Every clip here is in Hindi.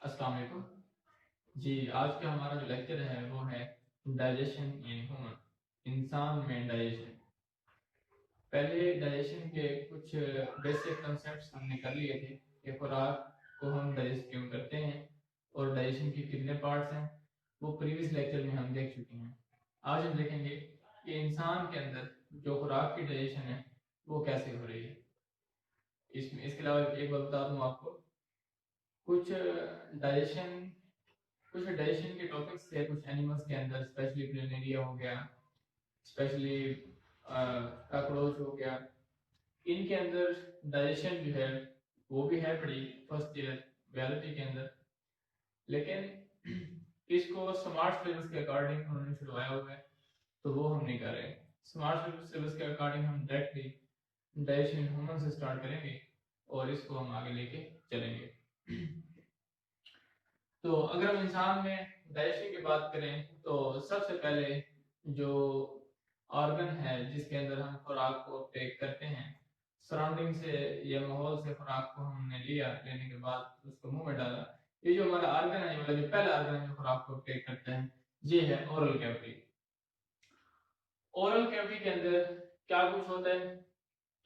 अस्सलाम वालेकुम जी। आज का हमारा जो लेक्चर है वो है डाइजेशन इन ह्यूमन, इंसान में डाइजेशन। पहले डाइजेशन के कुछ बेसिक कंसेप्ट्स हमने कर लिए थे कि खुराक को हम डाइजेस्ट क्यों करते हैं और डाइजेशन के कितने पार्ट्स हैं, वो प्रीवियस लेक्चर में हम देख चुके हैं। आज हम देखेंगे कि इंसान के अंदर जो खुराक की डाइजेशन है वो कैसे हो रही है। इसके अलावा एक बात बता दूँ आपको, कुछ डाइजेशन कुछ डाइजेशन के टॉपिक्स थे कुछ एनिमल्स के अंदर, स्पेशली प्लेनेरिया हो गया, स्पेशली काकरोच हो गया। इनके अंदर डाइजेशन जो है वो भी है बड़ी फर्स्ट ईयर बायोलॉजी के अंदर, लेकिन इसको स्मार्ट सिलेबस के अकॉर्डिंग उन्होंने छुड़वाया हुआ है, तो वो हम नहीं कर रहे। स्मार्ट सिलेबस के अकॉर्डिंग हम डायरेक्टली डाइजेशन ह्यूमन से स्टार्ट करेंगे और इसको हम आगे लेके चलेंगे। तो अगर हम इंसान में डाइजेशन की बात करें तो सबसे पहले जो ऑर्गन है जिसके अंदर हम खुराक को टेक करते हैं, सराउंडिंग से या माहौल से खुराक को हमने लिया, लेने के बाद उसको मुंह में डाला, ये जो हमारा ऑर्गन है, जो पहला ऑर्गन है जो खुराक को टेक करता है, ये है ओरल कैविटी। ओरल कैविटी के अंदर क्या कुछ होता है,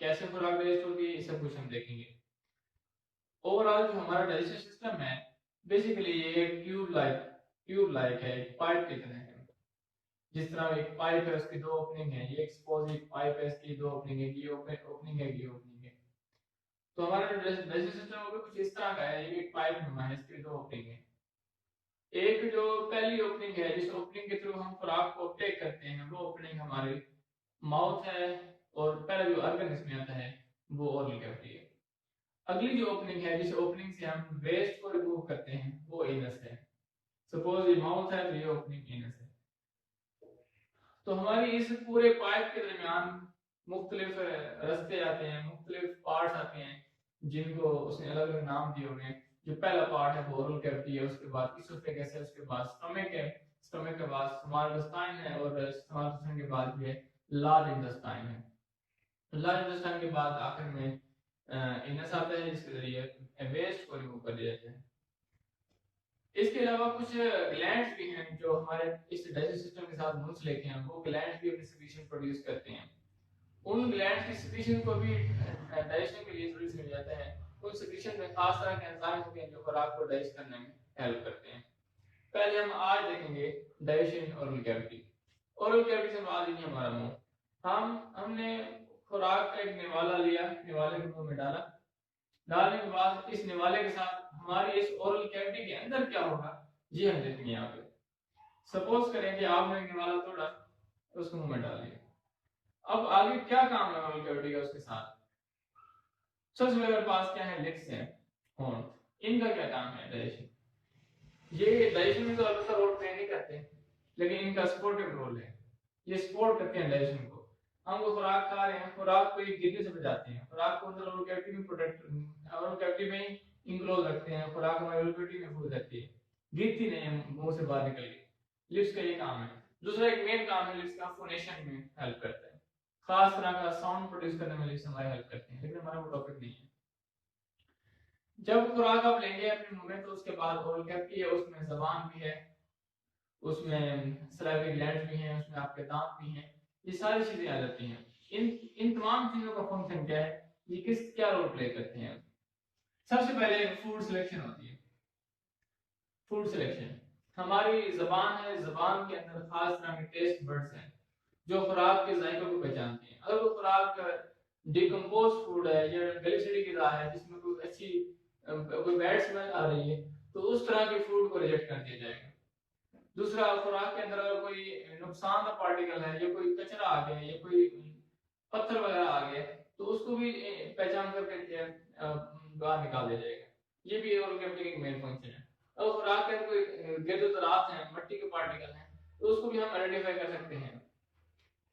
कैसे खुराक डाइजेस्ट होती है, ये सब कुछ हम देखेंगे। ओवरऑल जो हमारा डाइजेशन सिस्टम है बेसिकली ये एक ट्यूब लाइक है, एक पाइप की तरह है। जिस तरह एक पाइप है उसकी दो ओपनिंग है, ये एक्सपोजिट पाइप है, इसकी दो ओपनिंग है, ये ओपनिंग है, ये ओपनिंग है। तो हमारा जो डाइजेशन सिस्टम है वो कुछ इस तरह का है, ये एक पाइप नुमा है, इसकी दो ओपनिंग है। एक जो पहली ओपनिंग है जिस ओपनिंग के थ्रू हम खुराक को टेक करते हैं, वो ओपनिंग हमारी माउथ है, और पहला जो ऑर्गन इसमें आता है वो ओरल कैविटी है। अगली जो ओपनिंग है जिस ओपनिंग से हम वेस्ट को रिमूव करते हैं वो एनस है। सपोज ये माउथ है तो ये ओपनिंग एनस है। तो हमारी इस पूरे पाइप के दरमियान मुख्तलिफ रास्ते आते हैं, मुख्तलिफ पार्ट्स आते हैं, जिनको उसने अलग अलग नाम दिए हुए हैं। जो पहला पार्ट है वो ओरल कैविटी है, उसके बाद इसोफेगस है, उसके बाद स्टमक है, स्टमक के बाद स्मॉल इंटेस्टाइन है, और स्मॉल इंटेस्टाइन के बाद जो है लार्ज इंटेस्टाइन है। लार्ज इंटेस्टाइन के बाद आखिर में इनस आता है, जिसके जरिए वेस्ट को रिमूव कर दिया जाता है। इसके अलावा कुछ ग्लैंड्स भी हैं जो हमारे इस डाइजेस्टिव सिस्टम के साथ मुंसलिक हैं, वो ग्लैंड्स भी अपनी सिक्रीशन प्रोड्यूस करते हैं। उन ग्लैंड्स की सिक्रीशन को भी डाइजेशन के लिए जरूरी समझा जाता है। उन सिक्रीशन में खास तरह के एंजाइम होते हैं जो खुराक को डाइजेस्ट करने में हेल्प करते हैं। पहले हम आज देखेंगे digestion oral cavity. Oral cavity से मुराद नहीं हमारा मुंह। हमने खुराक का एक निवाला लिया, निवाले को मुंह में डाला, डालने के बाद इस निवाले के साथ हमारी इस ओरल कैविटी के अंदर क्या होगा ये हम देखेंगे यहाँ पे। सपोज करें कि आपने एक निवाला तोड़ा, उसको मुंह में डाल लिया। अब आगे क्या काम है ओरल कैविटी का उसके साथ? सबसे पहले मेरे पास क्या है, लिप्स है, होंठ। इनका क्या काम है? डाइजेशन। ये डाइजेशन में तो अलग रोल प्ले नहीं करते, लेकिन इनका सपोर्टिव रोल है। ये सपोर्ट करते हैं डाइजेशन को। हम वो खुराक खा रहे हैं, खुराक को ये गिरने से बचाते हैं, खुराक को अंदर ओरल कैविटी में प्रोटेक्ट, ओरल कैविटी में ही इंक्लोज रखते हैं, खुराक हमारी ओरल कैविटी में फूल जाती है, गिरती नहीं है मुंह से बाहर निकल के। लिप्स का ये काम है। दूसरा एक मेन काम है लिप्स का, फोनेशन में हेल्प करता है, खास तरह का साउंड प्रोड्यूस करने में लिप्स हमारी हेल्प करते हैं, लेकिन हमारा वो टॉपिक नहीं है। जब खुराक आप लेंगे अपने मुंह में तो उसके बाद ओरल कैविटी है, उसमें जबान भी है, उसमें सलाइवरी ग्लैंड्स भी हैं, उसमें आपके दांत भी हैं, ये सारी चीजें आ जाती हैं। इन इन तमाम चीजों का फंक्शन क्या है, ये क्या रोल प्ले करते हैं? सबसे पहले फूड सिलेक्शन होती है। फूड सिलेक्शन, हमारी जबान है, जबान के अंदर खास तरह के टेस्ट बड्स हैं जो खुराक के जायकों को पहचानते हैं। अगर वो खुराक डिकम्पोज फूड है या गली सड़ी ग़िज़ा है जिसमें कोई अच्छी कोई बैड स्मेल आ रही है, तो उस तरह के फूड को रिजेक्ट कर दिया जाएगा। दूसरा, खुराक के अंदर अगर कोई नुकसानदेह पार्टिकल है या कोई कचरा आ गया या कोई पत्थर वगैरह आ गया, तो उसको भी पहचान करके बाहर निकाल दिया जाएगा। ये भी ओरल कैविटी का मेन फंक्शन है। अगर खुराक के अंदर कोई गिरद हैं, मट्टी के पार्टिकल हैं, तो उसको भी हम आइडेंटिफाई कर सकते हैं।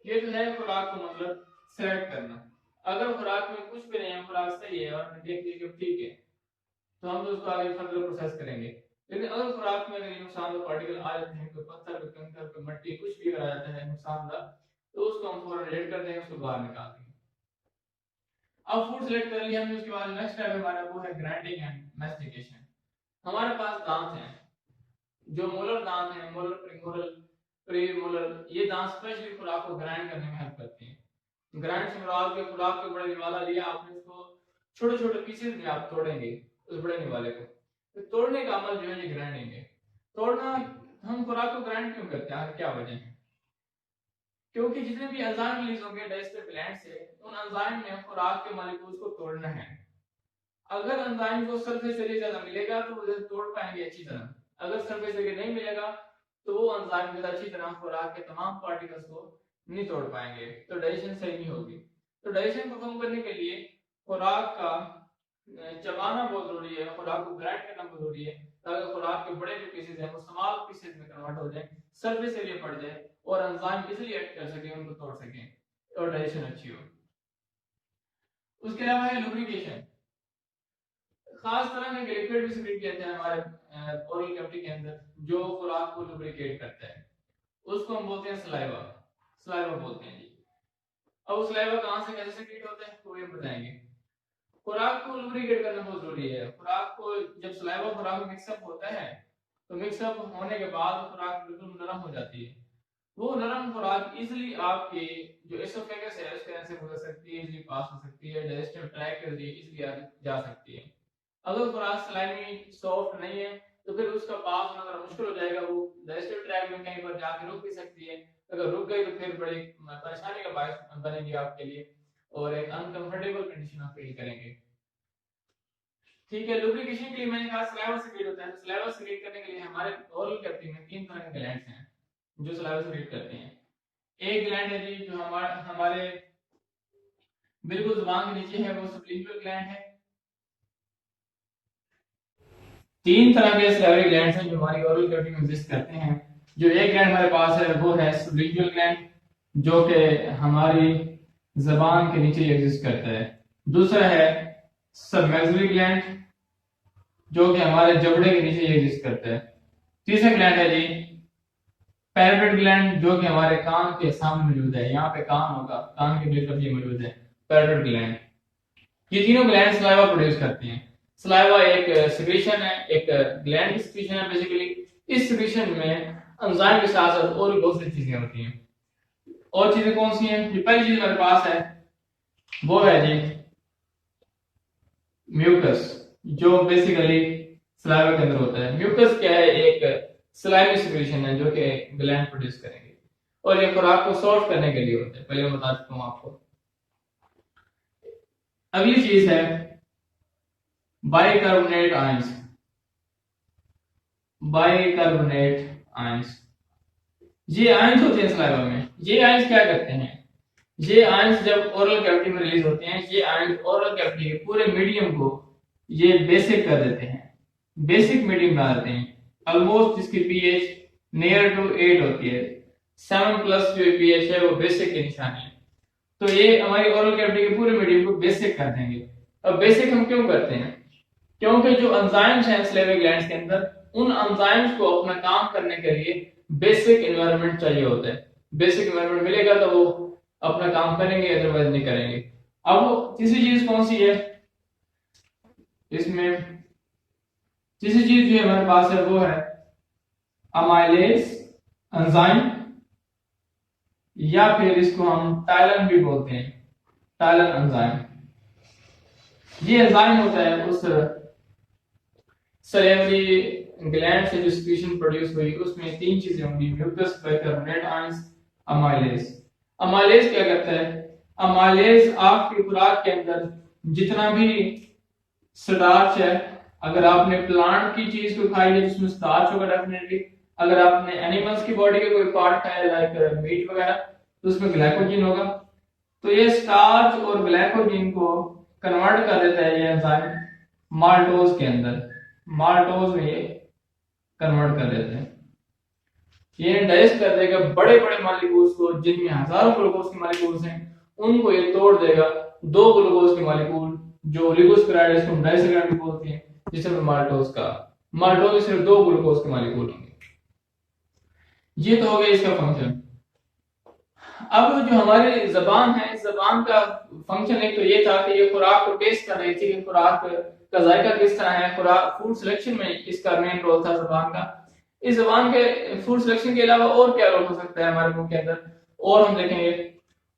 ये जो है खुराक को मतलब सेलेक्ट करना। अगर खुराक में कुछ भी नहीं है, खुराक सही है और हमने देख लिया कि ठीक है, तो हम तो उसको आगे फर्दर प्रोसेस करेंगे। लेकिन अगर खुराक में अगर नुकसानदेह पार्टिकल आ जाते हैं, कोई पत्थर, कोई कंकर, कोई मट्टी, कुछ भी अगर आ जाता है नुकसानदेह, तो उसको हम फौरन रिजेक्ट कर देंगे, उसको बाहर निकाल देंगे। अब फूड सेलेक्ट कर लिया हमने, उसके बाद नेक्स्ट स्टेप हमारा वो है ग्राइंडिंग एंड मैस्टिकेशन। हमारे पास दांत हैं, जो मोलर दांत हैं, मोलर, प्रीमोलर, ये दांत स्पेशली खुराक को ग्राइंड करने में हेल्प करते हैं। ग्राइंड से मुराद के खुराक के बड़े निवाला लिया आपने, इसको छोटे छोटे पीसेस में आप तोड़ेंगे उस बड़े निवाले को, तो तोड़ने का अमल जो है ये ग्राइंडिंग है। तोड़ना, हम खुराक को ग्राइंड क्यों करते हैं, क्या वजह है? क्योंकि जितने भी एंजाइम रिलीज होंगे डाइजेस्टिव ग्लैंड से, उन एंजाइम ने खुराक के मॉलिक्यूल्स को तोड़ना है। अगर एंजाइम को सरफेस एरिया ज्यादा मिलेगा तो वो तोड़ पाएंगे अच्छी तरह, अगर सरफेस एरिया नहीं मिलेगा तो वो एंजाइम ज्यादा अच्छी तरह खुराक के तमाम पार्टिकल्स को नहीं तोड़ पाएंगे, तो डाइजेशन सही नहीं होगी। तो डाइजेशन परफॉर्म करने के लिए खुराक का चबाना बहुत जरूरी है, खुराक को ग्राइंड करना बहुत जरूरी है, ताकि खुराक के बड़े जो पीसेस हैं वो स्मॉल पीसेस में कन्वर्ट हो जाए, सरफेस एरिया बढ़ जाए और एंजाइम इजीली एक्ट कर सके, उनको तोड़ सके और डाइजेशन अच्छी हो। उसके अलावा है लुब्रिकेशन। खास तरह के लिक्विड भी सिक्रीट किए हैं हमारे ओरल कैविटी के अंदर, जो खुराक को लुब्रिकेट करता है, उसको हम बोलते हैं सलाइवा, सलाइवा बोलते हैं जी। अब सलाइवा कहां से कैसे सिक्रीट होता है वो ये बताएंगे। खुराक को लुब्रिकेट करना बहुत जरूरी है। खुराक को जब सलाइवा खुराक में मिक्सअप होता है तो मिक्सअप होने के बाद खुराक बिल्कुल नरम हो जाती है। वो नरम खुराक इजीली आपके जो एसोफेगस है उसके अंदर से गुजर सकती है, इजीली पास हो सकती है, डाइजेस्टिव ट्रैक्ट के जरिए इजीली जा सकती है। अगर खुराक स्लाइमी सॉफ्ट नहीं है तो फिर उसका पास होना जरा मुश्किल हो जाएगा, वो डाइजेस्टिव ट्रैक्ट में कहीं पर जाके रुक भी सकती है। अगर रुक गई तो फिर बड़ी परेशानी का बायस बनेगी आपके लिए और एक अनकंफर्टेबल कंडीशन आप फील करेंगे। ठीक है, लुब्रिकेशन के लिए मैंने कहा सलाइवा सीक्रेट होता है। सलाइवा सीक्रेट करने के लिए हमारे ओरल कैविटी में 3 तरह के ग्लैंड्स हैं जो सलाइवा सीक्रेट करते हैं। एक ग्लैंड है जी जो हमारे बिल्कुल जुबान के नीचे है, वो सबलिंगुअल ग्लैंड है। 3 तरह के सलाइवरी ग्लैंड्स हैं जो हमारी ओरल कैविटी में एग्जिस्ट करते हैं। जो एक ग्लैंड हमारे पास है वो है सबलिंगुअल ग्लैंड, जो कि हमारी जबान के नीचे एग्जिस्ट करता है। दूसरा है सबमैक्सिलरी ग्लैंड, जो कि हमारे जबड़े के नीचे एग्जिस्ट करता है। तीसरा ग्लैंड है जी पैरापेट ग्लैंड, जो कि हमारे कान के सामने मौजूद है, यहाँ पे कान होगा, कान के बिल्कुल ये मौजूद है पैरापेट ग्लैंड। ये तीनों ग्लैंड सलाइवा प्रोड्यूस करते हैं। सलाइवा एक सिक्रीशन है, एक ग्लैंड की सिक्रीशन है बेसिकली। इस सिक्रीशन में एंजाइम के साथ साथ और भी बहुत सी चीजें होती हैं। और चीजें कौन सी हैं? जो पहली चीज हमारे पास है वो है जी म्यूकस, जो बेसिकली सलाइवा के अंदर होता है। म्यूकस क्या है? एक सलाइवी सिक्रीशन है जो कि ग्लैंड प्रोड्यूस करेंगे और ये खुराक को सॉर्ट करने के लिए होता है, पहले मैं बता चुका हूं आपको। अगली चीज है बाइकार्बोनेट आयंस। बाइकार्बोनेट आयंस, ये आयंस होते हैं सलाइवा में। ये आयंस क्या करते हैं? ये आयंस जब ओरल कैविटी में रिलीज होते हैं, ये आयंस ओरल कैविटी के पूरे मीडियम को ये बेसिक कर देते हैं, बेसिक मीडियम बना देते हैं। ऑलमोस्ट जिसकी पीएच नियर टू 8 होती है, 7+ जो पीएच है वो बेसिक की निशानी है। तो ये हमारी ओरल कैविटी के पूरे मीडियम को बेसिक कर देंगे। अब बेसिक हम क्यों करते हैं? क्योंकि जो एंजाइम्स हैं सलाइवरी ग्लैंड्स के अंदर, उन एंजाइम्स को अपना काम करने के लिए बेसिक एनवायरनमेंट चाहिए होता है। बेसिक एनवायरनमेंट मिलेगा तो वो अपना काम करेंगे, अदरवाइज नहीं करेंगे। अब तीसरी चीज कौन सी है इसमें? तीसरी चीज जो हमारे पास है वो है अमाइलेज एंजाइम, या फिर इसको हम टाइलन भी बोलते हैं, टाइलन एंजाइम। ये एंजाइम होता है उस सलाइवरी ग्लैंड से जो सिक्रीशन प्रोड्यूस हुई, उसमें 3 चीजें होंगी, mucus, bicarbonate ions, amylase. Amylase क्या करता है? अमाइलेज आपकी खुराक के अंदर जितना भी स्टार्च है, अगर आपने प्लांट की चीज को खाई है जिसमें स्टार्च होगा डेफिनेटली, अगर आपने एनिमल्स की बॉडी के कोई पार्ट खाया लाइक मीट वगैरह तो उसमें ग्लाइकोजन होगा। तो ये स्टार्च और ग्लाइकोजन को कन्वर्ट कर देता है ये एंजाइम माल्टोज के अंदर, माल्टोज में ये कन्वर्ट कर देते हैं। ये डाइजेस्ट कर देगा बड़े बड़े मॉलिक्यूल्स को, जिनमें हजारों ग्लूकोज के मॉलिक्यूल्स हैं, उनको ये तोड़ देगा 2 ग्लूकोज के मॉलिक्यूल जो ओलिगोसैकेराइड है, इसको हम डाइसैकेराइड भी बोलते हैं, जिसे हम माल्टोज का, माल्टोज में सिर्फ 2 ग्लूकोज के मॉलिक्यूल होंगे। ये तो हो गया इसका फंक्शन। अब जो हमारी जबान है, इस जबान का फंक्शन एक तो ये था कि ये खुराक को टेस्ट कर रही थी कि खुराक का जायका किस तरह है, खुराक फूड सिलेक्शन में इसका मेन रोल था ज़बान का। इस ज़बान के फूड सिलेक्शन के अलावा और क्या रोल हो सकता है हमारे मुंह के अंदर, और हम देखेंगे।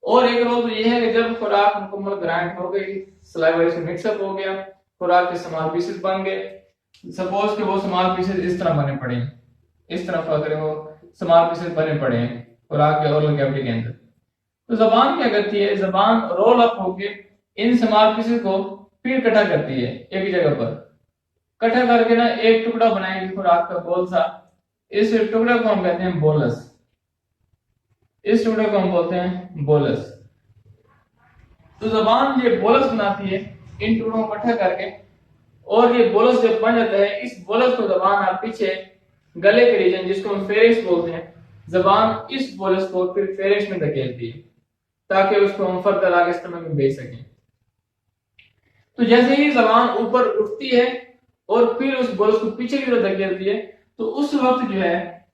और एक रोल तो ये है कि जब खुराक मुकम्मल ग्राइंड हो गई, सलाइवा इसमें मिक्सअप हो गया, खुराक के स्मॉल पीसेस बन गए, सपोज कि वो स्मॉल पीसेस इस तरह बने पड़े हैं, इस तरफ अगर वो स्मॉल पीसेस बने पड़े हैं खुराक के ओरल कैविटी के अंदर, तो जबान क्या करती है, जबान रोल अप होके इन स्मॉल पीसेस को फिर इकट्ठा करती है एक ही जगह पर, इकट्ठा करके ना एक टुकड़ा बनाएगी खुराक का गोल सा। इस टुकड़े को हम कहते हैं बोलस, इस टुकड़े को हम बोलते हैं बोलस। तो जबान ये बोलस बनाती है इन टुकड़ों को इकट्ठा करके, और ये बोलस जब बन जाता है, इस बोलस को जबान आप पीछे गले के रीजन जिसको हम फेरिंक्स बोलते हैं, जबान इस बोलस को फिर फेरिंक्स में धकेलती है ताकि उसको हम फर्दर आगे स्टमक में भेज सकें। तो जैसे ही जबान ऊपर उठती है और फिर उस बोलस को पीछे की तरफ धकेलती है, तो उस वक्त जो है,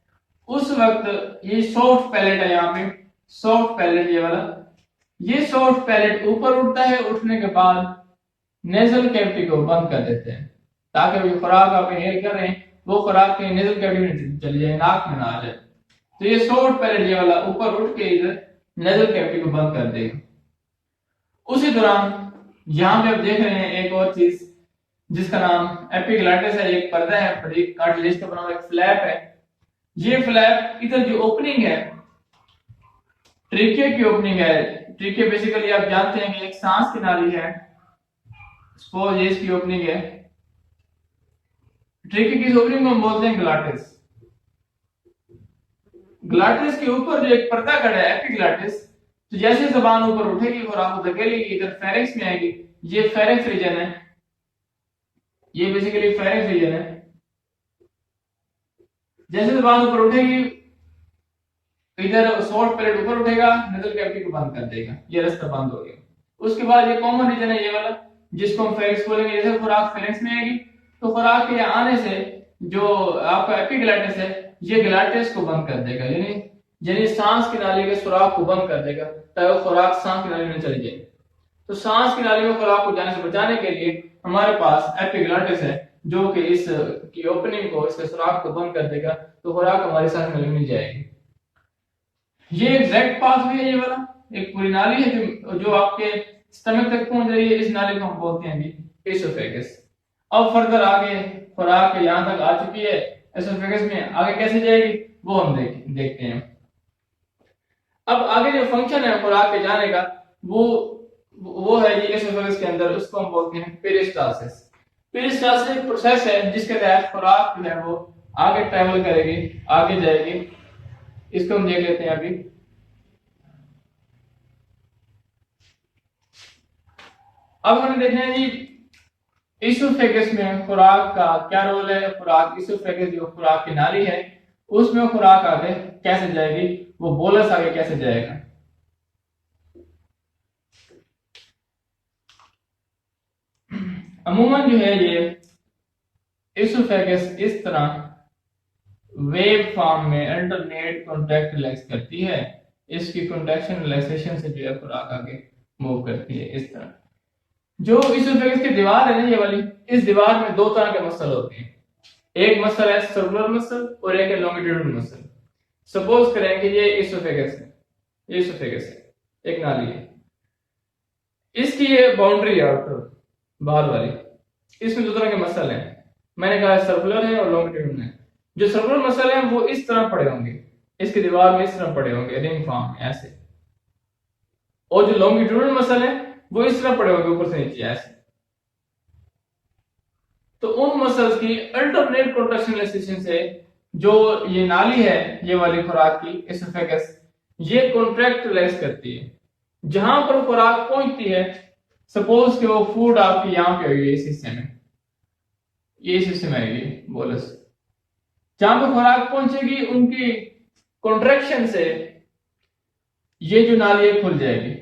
उस वक्त ये सॉफ्ट पैलेट है, यहाँ पे सॉफ्ट पैलेट ये वाला, ये सॉफ्ट पैलेट ऊपर उठता है, उठने के बाद नेजल कैविटी को बंद कर देते हैं ताकि वो खुराक आप इनहेल कर रहे हैं वो खुराक के नेजल कैविटी में चली जाए, नाक में ना आ जाए। तो ये सॉफ्ट पैलेट ये वाला ऊपर उठ के इधर नेजल कैविटी को बंद कर देगा। उसी दौरान यहाँ पे आप देख रहे हैं एक और चीज जिसका नाम एपिग्लॉटिस है, एक पर्दा है बारीक कार्टिलेज का बना हुआ, एक फ्लैप है। ये फ्लैप इधर जो ओपनिंग है ट्रिके की ओपनिंग है, ट्रिके बेसिकली आप जानते हैं कि एक सांस की नाली है, सपोज ये इसकी ओपनिंग है, ट्रिके की ओपनिंग को हम बोलते हैं ग्लॉटिस। ग्लॉटिस के ऊपर जो एक पर्दा खड़ा है एपिग्लॉटिस, तो जैसे जबान ऊपर उठेगी और आपको धकेलेगी इधर फेरिंक्स में आएगी, ये फेरिंक्स रीजन है, ये बेसिकली फेरिंक्स रीजन है। जैसे जबान ऊपर उठेगी इधर सॉफ्ट पैलेट ऊपर उठेगा, नेजल कैविटी को बंद कर देगा, ये रास्ता बंद हो गया। उसके बाद ये कॉमन रीजन है ये वाला जिसको हम फेरिंक्स बोलेंगे। जैसे खुराक फेरिंक्स में आएगी तो खुराक के आने से जो आपका एपिग्लॉटिस है ये ग्लॉटिस को बंद कर देगा, यानी सांस की नाली के सुराख को बंद कर देगा ताकि खुराक सांस की नाली में चली जाए। तो सांस की नाली में खुराक को जाने से बचाने के लिए हमारे पास एपिग्लॉटिस है जो कि इस की ओपनिंग को, इसके सुराख को बंद कर देगा, तो खुराक हमारी सांस नाली में जाएगी। ये एग्जैक्ट पाथवे है, ये वाला एक पूरी नाली है जो आपके स्टमक तक पहुंच रही है, इस नाली को हम बोलते हैं एसोफेगस। अब फर्दर आगे खुराक यहाँ तक आ चुकी है, एसोफेगस में आगे कैसे जाएगी वो हम देखते हैं। अब आगे जो फंक्शन है खुराक के जाने का वो है ये एसोफेगस के अंदर, उसको हम बोलते हैं पेरिस्टालसिस। पेरिस्टालसिस एक प्रोसेस है जिसके तहत खुराक जो है वो आगे ट्रेवल करेगी, आगे जाएगी। इसको हम देख लेते हैं अभी। अब हमें देखना है जी इसोफेगस में खुराक का क्या रोल है। खुराक इसोफेगस जो खुराक की नाली है उसमें खुराक आगे कैसे जाएगी, वो बोलस आगे कैसे जाएगा। अमूमन जो है ये इसोफेगस इस तरह वेव फॉर्म में अल्टरनेट कॉन्ट्रैक्ट रिलैक्स करती है, इसकी कॉन्ट्रैक्शन रिलैक्सेशन से जो है खुराक आगे मूव करती है इस तरह। जो इसोफेगस की दीवार है ना ये वाली, इस दीवार में दो तरह के मसल होते हैं, एक मसल है सर्कुलर मसल और एक है लॉन्गिट्यूडनल मसल। सपोज करें कि ये इसोफेगस है, ये इसोफेगस है, एक नाली है, इसकी ये बाउंड्री है आउटर बाहर वाली, इसमें दो तरह के मसल हैं, मैंने कहा सर्कुलर है और लॉन्गिट्यूडनल है। जो सर्कुलर मसल है वो इस तरह पड़े होंगे, इसकी दीवार में इस तरह पड़े होंगे रिंग फॉर्म में ऐसे, और जो लॉन्गिट्यूडनल मसल है वो इस तरह पड़े होंगे ऊपर से नीचे ऐसे। तो उन मसल्स की अल्टरनेट कॉन्ट्रैक्शन रिलैक्सेशन से जो ये नाली है ये वाली खुराक की एसोफेगस, ये कॉन्ट्रैक्ट रिलैक्स करती है। जहां पर खुराक पहुंचती है, सपोज कि वो फूड आपकी यहाँ पे हुई है इस हिस्से में, ये इस हिस्से में आएगी बोलस, जहां पर खुराक पहुंचेगी उनकी कॉन्ट्रैक्शन से ये जो नाली है खुल जाएगी।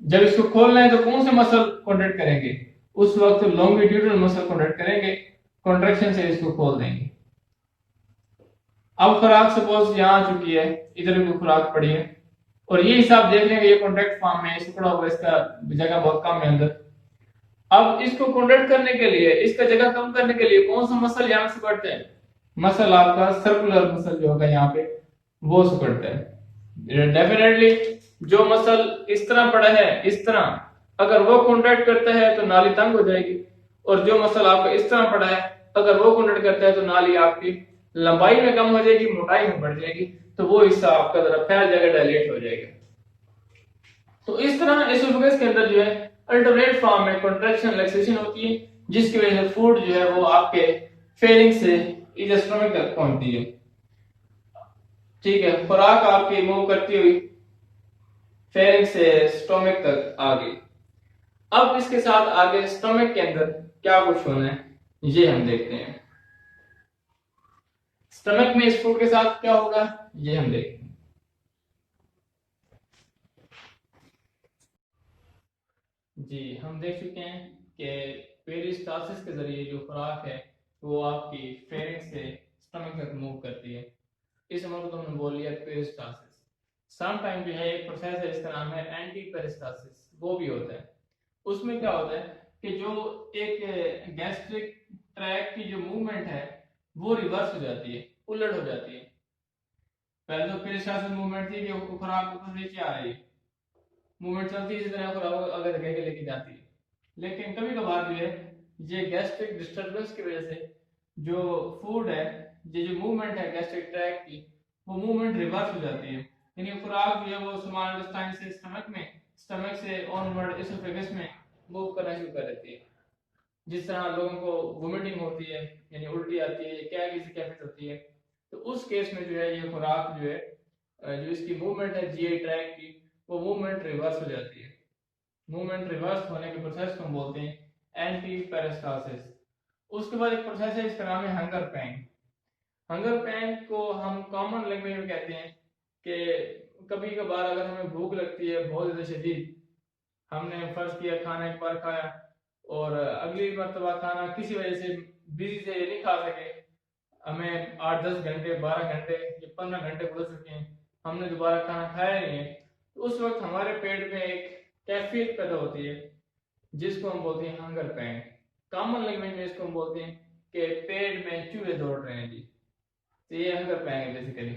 जब इसको खोलना है तो कौन से मसल कॉन्ट्रैक्ट करेंगे, उस वक्त लॉन्गिट्यूडनल मसल कॉन्ट्रैक्ट करेंगे, कॉन्ट्रैक्शन से इसको खोल देंगे। अब खुराक सपोज यहाँ आ चुकी है, इधर भी खुराक पड़ी है और ये हिसाब देख लेंगे, ये कॉन्ट्रैक्ट फॉर्म में टुकड़ा हुआ, इसका जगह बहुत कम है अंदर, अब इसको कॉन्ट्रैक्ट करने के लिए, इसका जगह कम करने के लिए कौन सा मसल यहाँ से बढ़ते हैं? मसल आपका सर्कुलर मसल जो होगा यहाँ पे वो सिकुड़ता है। डेफिनेटली जो मसल इस तरह पड़ा है, इस तरह अगर वो कॉन्ट्रैक्ट करता है तो नाली तंग हो जाएगी, और जो मसल आपका इस तरह पड़ा है अगर वो कॉन्ट्रैक्ट करता है तो नाली आपकी लंबाई में कम हो जाएगी, मोटाई में बढ़ जाएगी, तो वो हिस्सा आपका जरा फैल जाएगा, डायलेट हो जाएगा। तो इस तरह एसोफेगस के अंदर जो है अल्टरनेट फॉर्म में कॉन्ट्रैक्शन रिलैक्सेशन होती है, जिसकी वजह से फूड जो है वो आपके फेरिंग से इधर स्टमक तक पहुंचती है। ठीक है, खुराक आपकी मूव करती हुई फेरिंग से स्टोमक तक आ गई। अब इसके साथ आगे स्टमक के अंदर क्या कुछ होना है ये हम देखते हैं। स्टमक में इस फूड के साथ क्या होगा ये हम देखते हैं। जी, हम देख चुके हैं कि पेरिस्टालसिस के जरिए जो खुराक है वो आपकी फेरिंग से स्टमक तक मूव करती है। इस अमल को तो हमने बोल लिया पेरिस्टालसिस। सम टाइम जो है एक प्रोसेस है इसका नाम है एंटी पेरिस्टालसिस, वो भी होता है। उसमें क्या होता है कि जो एक गैस्ट्रिक ट्रैक की जो मूवमेंट है वो रिवर्स हो जाती है, उलट हो जाती है। पहले तो पेरिस्टालसिस मूवमेंट थी कि खुराक ऊपर से नीचे आ रही है, मूवमेंट चलती है, इसी तरह खुराक आगे जगह के लेके जाती है। लेकिन कभी कभार जो है ये गैस्ट्रिक डिस्टर्बेंस की वजह से जो फूड है, ये जो मूवमेंट है गैस्ट्रिक ट्रैक की, वो मूवमेंट रिवर्स हो जाती है, यानी खुराक जो है वो स्मॉल इंटेस्टाइन से स्टमक में, स्टमक से ऑनवर्ड एसोफेगस में मूव करना शुरू कर देती है। जिस तरह लोगों को वोमिटिंग होती है यानी उल्टी आती है, क्या किसी कैफिस होती है, तो उस केस में जो है ये खुराक जो है जो इसकी मूवमेंट है जीआई ट्रैक की, वो मूवमेंट रिवर्स हो जाती है। मूवमेंट रिवर्स होने के प्रोसेस को हम बोलते हैं एंटी पेरिस्टालसिस। उसके बाद एक प्रोसेस है इसका नाम है हंगर पैन। हंगर पैन को हम कॉमन लैंग्वेज में कहते हैं कि कभी कभार अगर हमें भूख लगती है बहुत ज़्यादा शदीद, हमने फर्ज किया खाना एक बार खाया और अगली मरतबा खाना किसी वजह से बिजी से नहीं खा सके, हमें 8-10 घंटे 12 घंटे या 15 घंटे गुजर चुके हैं, हमने दोबारा खाना खाया नहीं है, तो उस वक्त हमारे पेट में एक कैफियत पैदा होती है जिसको हम बोलते हैं हंगर पैन। कॉमन लैंग्वेज में इसको हम बोलते हैं कि पेट में चूहे दौड़ रहे हैं जी, तो ये हंगर पैन है बेसिकली।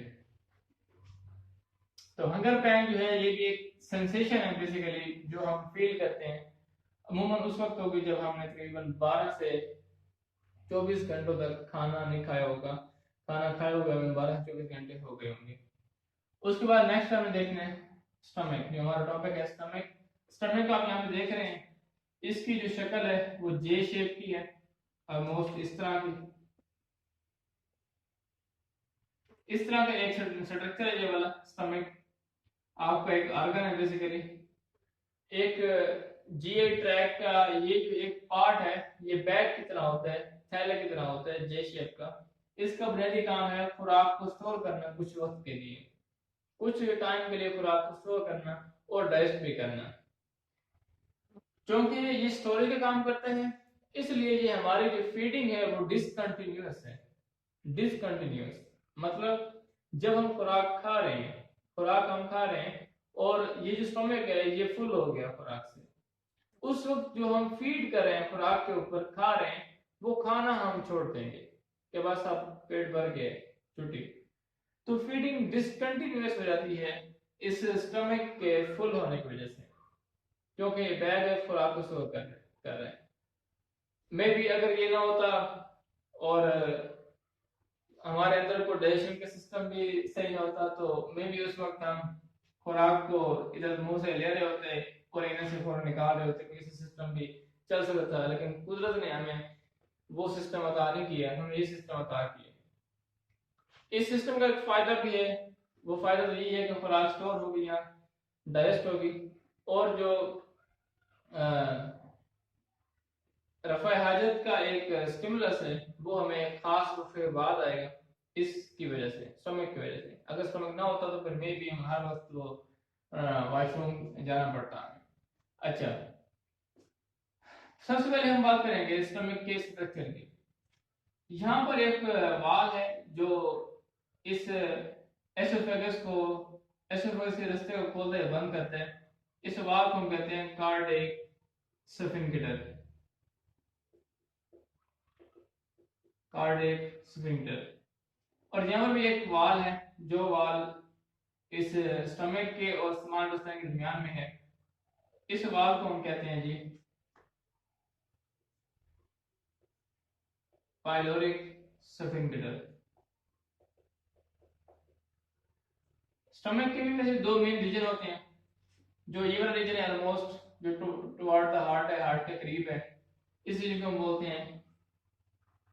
तो हंगर पैन जो है ये भी एक सेंसेशन है बेसिकली जो हम फील करते हैं, अमूमन उस वक्त होगी जब हमने तकरीबन 12 से 24 घंटों तक खाना नहीं खाया होगा, खाना खाए हुए हमें 12 से 24 घंटे हो गए होंगे। उसके बाद नेक्स्ट हमें देखना है स्टमक, जो हमारा टॉपिक है स्टमक। स्टमक को आप यहाँ पे देख रहे हैं, इसकी जो शक्ल है वो जे शेप की है, ऑलमोस्ट इस तरह की, इस तरह का एक स्ट्रक्चर है ये वाला स्टमक। आपका एक ऑर्गन है बेसिकली, एक जीआई ट्रैक का ये जो एक पार्ट है ये बैग की तरह होता है, थैले की तरह होता है जे शेप का। इसका बुनियादी काम है खुराक को स्टोर करना कुछ वक्त के लिए, कुछ टाइम के लिए खुराक को स्टोर करना और डाइजेस्ट भी करना। क्योंकि ये स्टोरेज का काम करता है इसलिए ये हमारी जो फीडिंग है वो डिसकंटिन्यूअस है। डिसकंटिन्यूअस मतलब जब हम खुराक खा रहे हैं, खुराक हम खा रहे हैं और ये जो स्टमक है ये फुल हो गया खुराक से, उस वक्त जो हम फीड कर रहे हैं खुराक के ऊपर खा रहे हैं वो खाना हम छोड़ देंगे कि बस अब पेट भर गए छुट्टी। तो फीडिंग डिसकंटिन्यूअस हो जाती है इस स्टमक के फुल होने की वजह से, क्योंकि बैग है खुराक को स्टोर कर रहे हैं। मे बी अगर ये ना होता और हमारे अंदर को डाइजेशन का सिस्टम भी सही ना होता तो मे बी उस वक्त हम खुराक को इधर मुंह से ले रहे होते और इधर से फौरन निकाल रहे होते, कोई सिस्टम भी चल सकता था, लेकिन कुदरत ने हमें वो सिस्टम अता नहीं किया, हमें ये सिस्टम अता किया। इस सिस्टम का एक फायदा भी है, वो फायदा तो यही है कि खुराक स्टोर होगी, यहाँ डाइजेस्ट होगी, और जो रफ़ा हाजत का एक स्टिमुलस है वो हमें खास रूप से बाद आएगा इसकी वजह से, स्टमक की वजह से। अगर स्टमक ना होता तो फिर मे भी हम हर वक्त वो वॉशरूम जाना पड़ता है। अच्छा, सबसे पहले हम बात करेंगे स्टमक के स्ट्रक्चर की। यहाँ पर एक वाल है जो इस एसोफेगस को, एसोफेगस के रास्ते को खोलते बंद करता है। इस वाल को हम कहते हैं कार्डियक स्फिंक्टर। Cardiac sphincter. और यहाँ पर भी एक वाल है, जो वाल इस स्टमक के और स्मॉल इंटेस्टाइन के दरमियान में है, इस वाल को हम कहते हैं जी पाइलोरिक स्फिंक्टर। स्टमक के भी वैसे दो मेन रीजन होते हैं। जो ये वाला रीजन है ऑलमोस्ट जो टुवर्ड द हार्ट है, हार्ट के करीब है, इस रीजन को हम बोलते हैं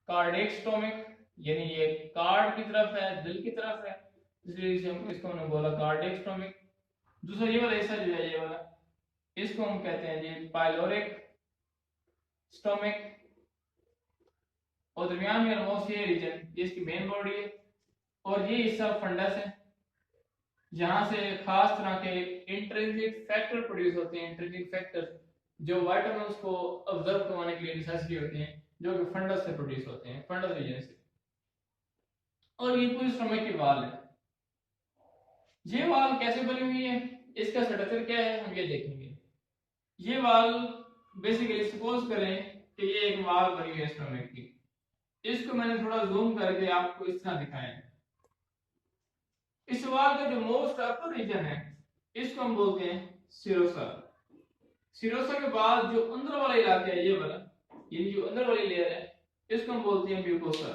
कार्डियक स्टोमिक, यानी ये कार्ड की तरफ है, दिल की तरफ है, इसलिए इसको हमने बोला कार्डियक स्टोमिक। दूसरा ये वाला हिस्सा जो है, ये वाला, इसको हम कहते हैं जी पाइलोरिक स्टोमिक। और दरमियान में ऑलमोस्ट ये रीजन, ये इसकी मेन बॉडी है, और ये हिस्सा फंडस है, जहां से खास तरह के इंट्रिंसिक फैक्टर प्रोड्यूस होते हैं। इंट्रिंसिक फैक्टर जो विटामिन्स को ऑब्जर्व करवाने के लिए नेसेसरी होते हैं, जो कि फंडस से प्रोड्यूस होते हैं, फंडस रीजन से। और ये पूरी स्टमक की वाल है। ये वाल कैसे बनी हुई है, इसका स्ट्रक्चर क्या है, हम ये देखेंगे। ये वाल बेसिकली सपोज करें कि ये एक वाल बनी हुई है स्टमक की। इसको मैंने थोड़ा जूम करके आपको इस तरह दिखाया है। इस वाल का जो मोस्ट अपर रीजन है, इसको हम बोलते हैं सिरोसा। सिरोसा के बाद जो अंदर वाला इलाका है, ये वाला, ये जो अंदर वाली लेयर है, इसको हम बोलते हैं म्यूकोसा।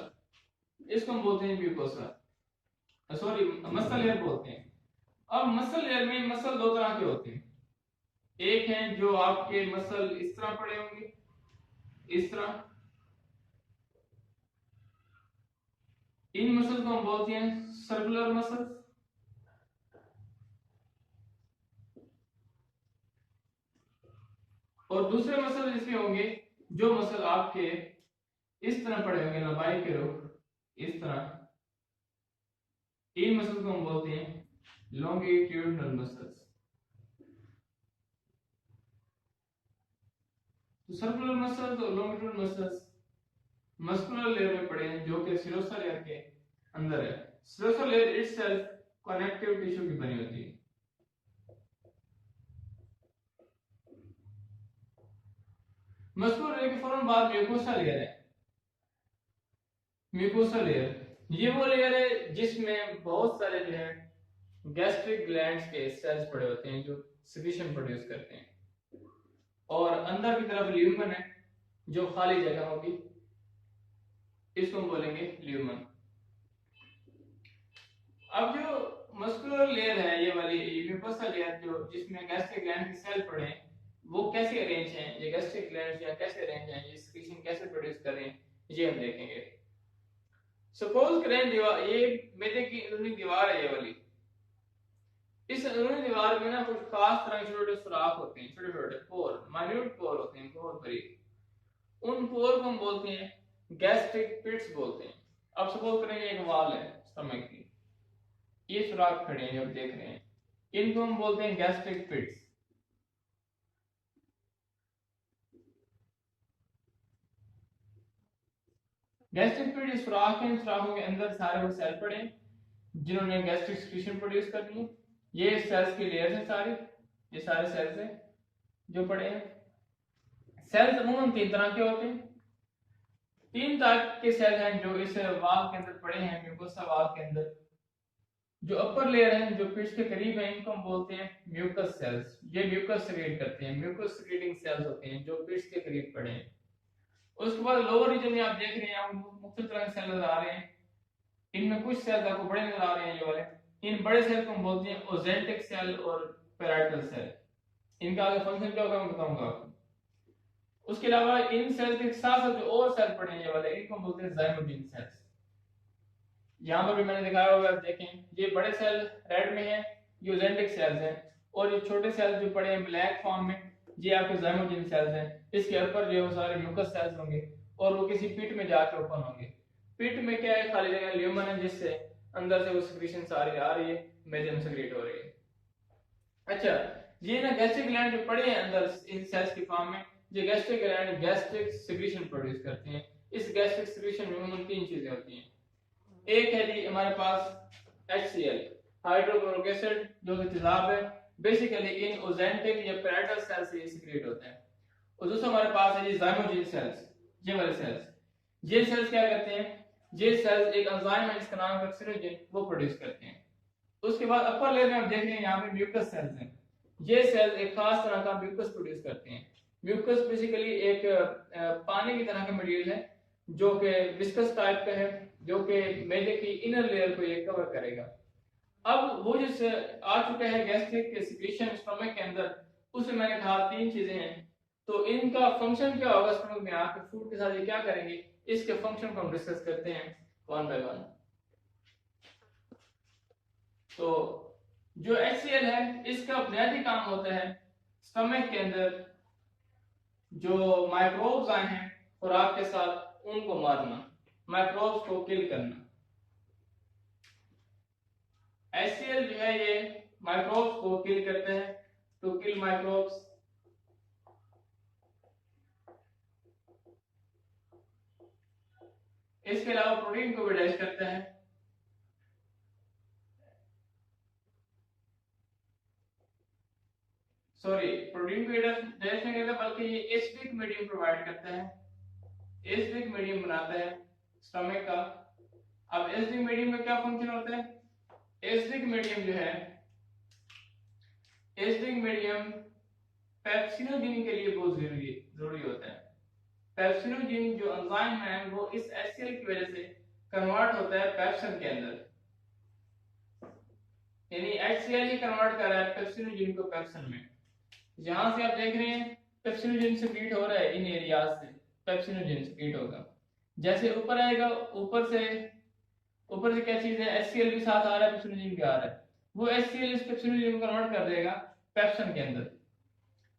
इसको हम बोलते हैं म्यूकोसा, सॉरी मसल लेयर बोलते हैं। अब मसल लेयर में मसल दो तरह के होते हैं। एक है जो आपके मसल इस तरह पड़े होंगे, इस तरह, इन मसल को हम बोलते हैं सर्कुलर मसल। और दूसरे मसल इसमें होंगे जो मसल आपके इस तरह पड़े होंगे, लंबाई के रुख इस तरह, इन मसल को हम बोलते हैं लॉन्गिट्यूडिनल मसल्स। तो सर्कुलर मसल्स और लॉन्गिट्यूडिनल मसल्स मस्कुलर लेयर में पड़े हैं, जो कि सिरोसा लेयर के अंदर है। Serosa layer itself connective tissue की बनी होती है। मस्कुलर लेयर के फौरन बाद म्यूकोसा लेयर है। म्यूकोसा लेयर ये वो लेयर है जिसमें बहुत सारे जो है गैस्ट्रिक ग्लैंड्स के सेल्स पड़े होते हैं, जो सिक्रीशन प्रोड्यूस करते हैं। और अंदर की तरफ ल्यूमन है, जो खाली जगह होगी, इसको हम बोलेंगे ल्यूमन। अब जो मस्कुलर लेयर है, ये वाली म्यूकोसा लेयर, जो जिसमें गैस्ट्रिक ग्लैंड के सेल पड़े हैं, वो कैसे अरेंज हैं, ये गैस्ट्रिक ग्लैंड्स या कैसे अरेंज हैं, ये सिक्रीशन कैसे प्रोड्यूस कर रहे हैं, ये हम देखेंगे। सपोज करें दीवार, ये मैदे की अंदरूनी दीवार है, ये वाली। इस अंदरूनी दीवार में ना कुछ खास तरह के छोटे सुराख होते हैं, छोटे छोटे पोर, माइन्यूट पोर होते हैं, बहुत बरीक। उन पोर को हम बोलते हैं गैस्ट्रिक पिट्स बोलते हैं। अब सपोज करें एक वाल है स्टमक की, ये सुराख खड़े हैं, जब देख रहे हैं, इनको हम बोलते हैं गैस्ट्रिक पिट्स। गैस्ट्रिक पिट सुराख है, सुराखों के अंदर सारे वो सेल पड़े हैं जिन्होंने गैस्ट्रिक सिक्रीशन प्रोड्यूस करनी है। ये सेल्स की लेयर्स हैं सारी, ये सारे सेल्स हैं जो पड़े हैं। सेल्स अमूमन तीन तरह के होते हैं। तीन तरह के सेल हैं जो इस वाल के अंदर पड़े हैं, म्यूकोसा वाल के अंदर। जो अपर लेयर है, जो पिट्स के करीब है, इनको हम बोलते हैं म्यूकस सेल्स। ये म्यूकस सिक्रीट करते हैं, म्यूकस सिक्रीटिंग सेल्स होते हैं जो पिट्स के करीब पड़े हैं। उसके बाद लोअर रीजन में आप देख रहे हैं, आप मुख्तलिफ तरह के सेल नजर आ रहे हैं। इनमें कुछ सेल्स आपको बड़े नजर आ रहे हैं, ये वाले। इन बड़े सेल को हम बोलते हैं ओजेंटिक सेल और पैराइटल सेल। इनका आगे फंक्शन क्या होगा मैं बताऊंगा आपको। उसके अलावा इन सेल्स के साथ साथ जो और सेल पड़े हैं, ये वाले, इनको हम बोलते हैं जाइमोजिन सेल्स। यहाँ पर भी मैंने दिखाया होगा, आप देखें, ये बड़े सेल रेड में है, ये ओजेंटिक सेल्स हैं। और ये छोटे सेल्स जो पड़े हैं ब्लैक फॉर्म में, ये आपके जाइमोजिन सेल्स हैं। इसके ऊपर जो है वो सारे म्यूकस सेल्स होंगे और वो किसी पिट में जाके ओपन होंगे। पिट में क्या है, खाली जगह ल्यूमन है, जिससे अंदर से वो सिक्रीशन सारी आ रही है, मैदे में सिक्रीट हो रही है। अच्छा, ये ना गैस्ट्रिक ग्लैंड जो पड़े हैं अंदर इन सेल्स की फॉर्म में, ये gastric gland gastric secretion produce करते हैं। इस गैस्ट्रिक सिक्रीशन में अमूमन तीन चीजें होती हैं। एक है जी हमारे पास HCl, हाइड्रोक्लोरिक एसिड, जो कि तेजाब है, बेसिकली इन ओजेंटिक या पैराइटल सेल से ये सिक्रीट होता है। और दूसरा हमारे पास है जी जाइमोजिन सेल्स, ये वाले सेल्स। ये सेल्स क्या करते हैं, ये सेल्स एक एंजाइम है जिसका नाम है पेप्सिनोजेन, वो प्रोड्यूस करते हैं। उसके बाद अपर लेयर में आप देख रहे हैं यहाँ पे म्यूकस सेल्स हैं। ये सेल्स एक खास तरह का म्यूकस प्रोड्यूस करते हैं। म्यूकस बेसिकली एक पानी की तरह का मटेरियल है जो कि विस्कस टाइप का है, जो कि मैदे की इनर लेयर को ये कवर करेगा। अब वो जो आ चुका है गैस्ट्रिक सिक्रीशन स्टमक के अंदर, उसमें मैंने कहा 3 चीजें हैं। तो इनका फंक्शन क्या होगा स्टमक में आके फूड के साथ ये क्या करेंगे, इसके फंक्शन को हम डिस्कस करते हैं वन बाय वन। तो जो HCl है इसका बुनियादी काम होता है स्टमक के अंदर जो माइक्रोब्स आए हैं खुराक के साथ उनको मारना, माइक्रोब्स को किल करना। HCl जो है ये माइक्रोब्स को किल करते हैं, टू किल माइक्रोब्स। इसके अलावा प्रोटीन को भी डाइजेस्ट करता है। सॉरी, प्रोटीन को डाइजेस्ट नहीं करता बल्कि ये एसिडिक मीडियम प्रोवाइड करता है, एसिडिक मीडियम बनाता है स्टमक का। अब एसिडिक मीडियम का क्या फंक्शन होता है, एसिडिक मीडियम जो है, एसिडिक मीडियम पेप्सिनोजेन के लिए बहुत जरूरी होता है। पेप्सिनोजेन जो एंजाइम है वो इस HCl की वजह से कन्वर्ट होता है पेप्सिन के अंदर, यानी HCl ही कन्वर्ट कर रहा है पेप्सिनोजेन को पेप्सिन में। यहां से आप देख रहे हैं पेप्सिनोजेन सेक्रीट हो रहा है, इन एरियाज से पेप्सिनोजेन सेक्रीट होगा। जैसे ऊपर आएगा, ऊपर से क्या चीज है, HCl भी साथ आ रहा है, पेप्सिनोजेन भी आ रहा है, वो HCl इस पेप्सिनोजेन को कन्वर्ट कर देगा पेप्सिन के अंदर।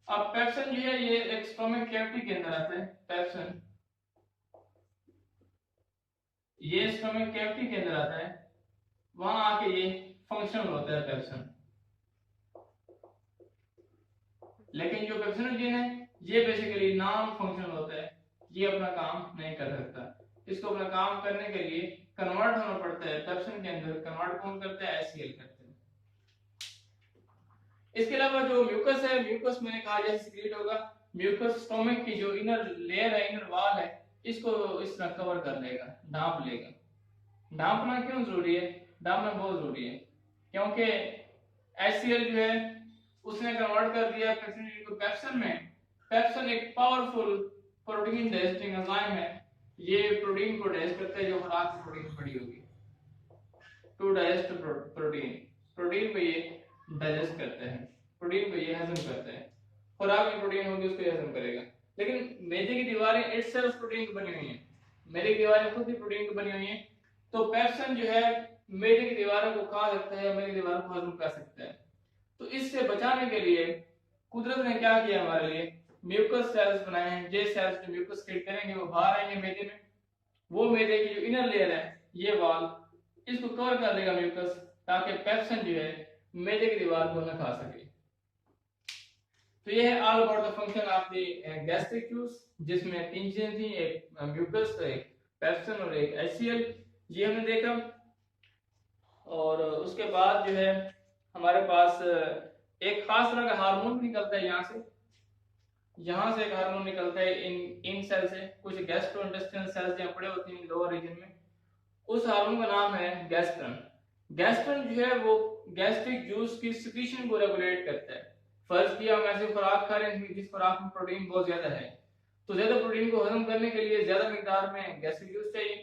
अब पेप्सिन जो है ये एक स्टोमक कैविटी के अंदर आता है, पेप्सिन ये स्टोमक कैविटी के अंदर आता है, वहां आके ये फंक्शनल होता है पेप्सिन। लेकिन जो पेप्सिनोजेन है ये बेसिकली नॉन फंक्शनल होता है, ये अपना काम नहीं कर सकता। इसको अपना काम करने के लिए कन्वर्ट होना पड़ता है पेप्सिन के अंदर। कन्वर्ट कौन करता है, HCl करते हैं। इसके अलावा जो म्यूकस है, म्यूकस मैंने कहा जैसे सिक्रीट होगा, म्यूकस स्टोमक की जो इनर लेयर है, इनर वॉल है, इसको इस तरह कवर कर लेगा, ढांप लेगा। ढांपना क्यों जरूरी है, ढांपना बहुत जरूरी है क्योंकि HCl जो है उसने कन्वर्ट कर दिया पेप्सिन को पेप्सिन में। पेप्सिन एक पावरफुल प्रोटीन डाइजेस्टिंग एंजाइम है, ये प्रोटीन को डाइजेस्ट करता है जो खुराक से प्रोटीन पड़ी होगी, टू डाइजेस्ट प्रोटीन, प्रोटीन को ये डाइजेस्ट करता है, प्रोटीन को ये हजम करता है। खुराक में प्रोटीन होगी उसको हजम करेगा। लेकिन मैदे की दीवारें इटसेल्फ प्रोटीन की बनी हुई हैं, मैदे की दीवारें खुद ही प्रोटीन की बनी हुई हैं। तो पेप्सिन जो है मैदे की दीवारों को खा सकता है, मैदे की दीवारों को हजम कर सकता है। तो इससे बचाने के लिए कुदरत ने क्या किया हमारे लिए, म्यूकस सेल्स बनाए हैं। ये सेल्स जो म्यूकस क्रिएट करेंगे वो बाहर आएंगे मैदे में, वो मैदे की जो इनर लेयर है ये वॉल, इसको कवर कर देगा म्यूकस, ताकि पेप्सिन जो है मैदे की दीवार को न खा सके। तो ये है all about the function of the gastric juice, जिसमें 3 चीजें थी, एक म्यूकस, एक पेप्सिन और एक HCl, ये हमने देखा। और उसके बाद जो है हमारे पास एक खास तरह का हार्मोन निकलता है यहाँ से एक हार्मोन निकलता है इन सेल से, कुछ गैस्ट्रोइंटेस्टाइनल सेल्स यहाँ पड़े होते हैं लोअर रीजन में। उस हार्मोन का नाम है गैस्ट्रन। गैस्ट्रन जो है वो गैस्ट्रिक जूस की सिक्रीशन को रेगुलेट करता है। फर्ज किया हम ऐसी खुराक खा रहे हैं जिस खुराक में प्रोटीन बहुत ज्यादा है, तो ज्यादा प्रोटीन को हजम करने के लिए ज्यादा मिकदार में गैस्ट्रिक जूस चाहिए।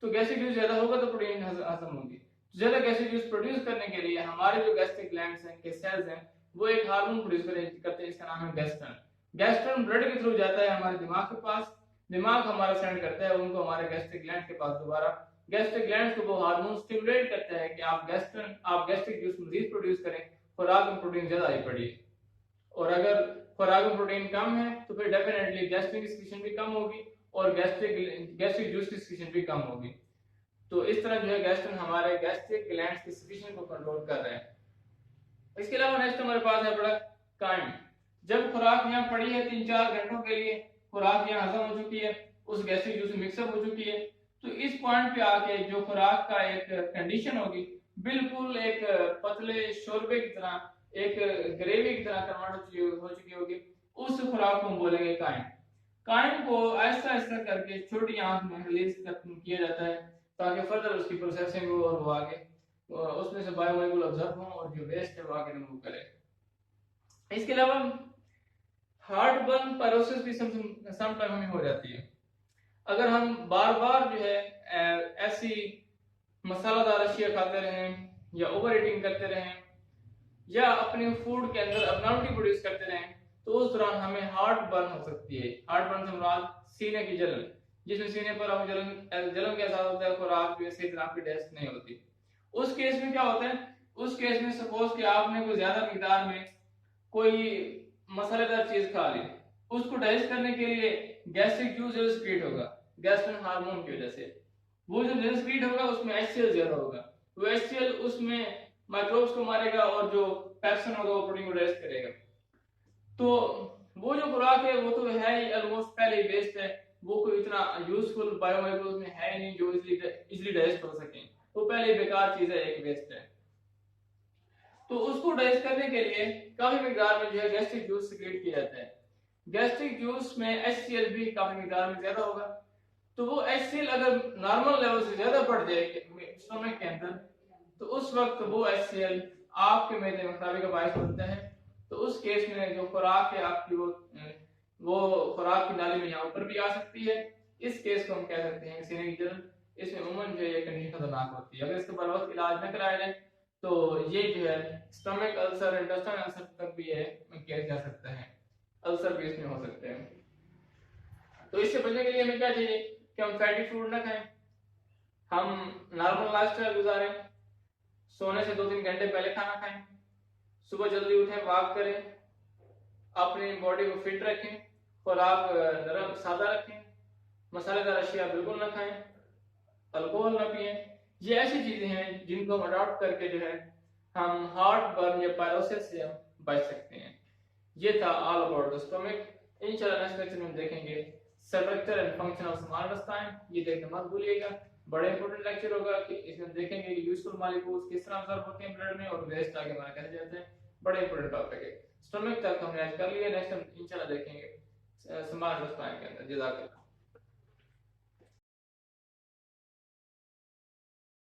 तो गैस्ट्रिक जूस ज्यादा होगा तो प्रोटीन हजम होगी। ज्यादा गैस्ट्रिक जूस प्रोड्यूस करने के लिए हमारे जो गैस्ट्रिक ग्लैंड्स हैं, के सेल्स हैं, वो एक हार्मोन प्रोड्यूस करते हैं, इसका नाम है गैस्ट्रन। गैस्ट्रन ब्लड के थ्रू जाता है हमारे दिमाग के पास, दिमाग हमारा सेंड करता है उनको हमारे गैस्ट्रिक ग्लैंड के पास दोबारा। गैस्ट्रिक ग्लैंड को वो हार्मोन स्टिमुलेट करता है कि आप गैस्ट्रिक जूस मजीद प्रोड्यूस करें, खुराक में प्रोटीन ज्यादा आई पड़ी है। और अगर खुराक में प्रोटीन कम है तो फिर डेफिनेटली गैस्ट्रिक सिक्रीशन भी कम होगी और गैस्ट्रिक जूस की सिक्रीशन भी कम होगी। तो इस तरह जो है गैस्ट्रन हमारे गैस्ट्रिक ग्लैंड्स की सिक्रीशन को कंट्रोल कर रहे हैं। इसके अलावा नेक्स्ट हमारे पास है प्रोडक्ट काइम। जब खुराक यहाँ पड़ी है 3-4 घंटों के लिए, खुराक यहाँ हजम हो चुकी है, उस गैस्ट्रिक जूस मिक्सअप हो चुकी है, तो इस पॉइंट पे आके जो खुराक का एक कंडीशन होगी, बिल्कुल एक पतले शोरबे की तरह, एक ग्रेवी की तरह कन्वर्ट हो चुकी होगी, उस खुराक को हम बोलेंगे काइम। काइम को आहिस्ता आहिस्ता करके छोटी आंत में रिलीज किया जाता है ताकि फर्दर उसकी प्रोसेसिंग हो और वो आगे उसमें से बायोमोलिक्यूल ऑब्जर्व हो और जो वेस्ट है वो आगे रिमूव करे। इसके अलावा हार्ट बर्न पायरोसिस भी सम टाइम हमें हो जाती है। अगर हम बार बार जो है ऐसी मसालादार अशिया खाते रहें या ओवर ईटिंग करते रहें या अपने फूड के अंदर अबनॉर्मलिटी प्रोड्यूस करते रहें तो उस दौरान हमें हार्ट बर्न हो सकती है। हार्ट बर्न से मुराद सीने की जलन, जिसमें सीने पर हमें जलन के एहसास होता है, खुराक भी सही तरह की डाइजेस्ट नहीं होती। उस केस में क्या होता है, उस केस में सपोज कि आपने कोई ज्यादा मिकदार में कोई मसालेदार चीज खा ली, उसको डाइजेस्ट करने के लिए गैस्ट्रिक जूस जो क्रिएट होगा गैस्ट्रिन हार्मोन की वजह से। वो जो जूस क्रिएट होगा उसमें HCl ज्यादा होगा, वो HCl उसमें माइक्रोब्स को मारेगा और जो पेप्सिन होगा वो प्रोटीन को डाइजेस्ट करेगा। तो वो जो खुराक है वो तो है ही ऑलमोस्ट पहले ही वेस्ट है, वो कोई इतना यूजफुल बायोमोलिक्यूल्स में है नहीं जो इजीली डाइजेस्ट हो सके, वो पहले बेकार चीज है, एक वेस्ट है। तो उसको डाइजेस्ट करने के लिए काफी मिकदार में जो है गैस्ट्रिक जूस सीक्रेट किया जाता है। गैस्ट्रिक जूस में HCl भी काफी मिकदार में ज्यादा होगा, तो वो HCl अगर नॉर्मल लेवल से ज्यादा बढ़ जाए स्टमक के अंदर तो उस वक्त वो HCl आपके मैदे में खराबी का बायस बनता है। तो उस केस में जो खुराक है आपकी वो खुराक की नाली में यहाँ ऊपर भी आ सकती है। इस केस को हम कह सकते हैं सीने की जलन। इसमें उमूमन जो है ये कंडीशन खतरनाक होती है। अगर इसका बर वक्त इलाज न कराया जाए तो ये जो है स्टमक अल्सर, इंटेस्टाइनल अल्सर तक भी है किया जा सकता है, अल्सर भी इसमें हो सकते हैं। तो इससे बचने के लिए हमें क्या चाहिए कि हम फैटी फूड ना खाएं, हम नॉर्मल लाइफस्टाइल गुजारें, सोने से 2-3 घंटे पहले खाना खाएं, सुबह जल्दी उठें, वॉक करें, अपनी बॉडी को फिट रखें, खुराक नरम सादा रखें, मसालेदार अशिया बिल्कुल ना खाएं, अल्कोहल ना पिए। ये ऐसी चीजें हैं जिनको हम अडॉप्ट करके जो है हम हार्ट बर्न या पायरोसिस से हम बच सकते हैं। ये था ऑल अबाउट द स्टमक। इंशाल्लाह नेक्स्ट लेक्चर में हम देखेंगे structure and function of small intestine. ये देखना मत भूलिएगा, बड़ा इंपॉर्टेंट लेक्चर होगा कि इसमें देखेंगे कि यूजफुल मॉलिक्यूल्स किस तरह ऑब्जर्व होते हैं ब्लड में और वेस्ट आगे हमारा कैसे जाते हैं। बड़ा इंपॉर्टेंट टॉपिक है। स्टमक तक हमने आज कर लिया, नेक्स्ट हम इंशाल्लाह देखेंगे स्मॉल इंटेस्टाइन के अंदर। जज़ाकल्लाह।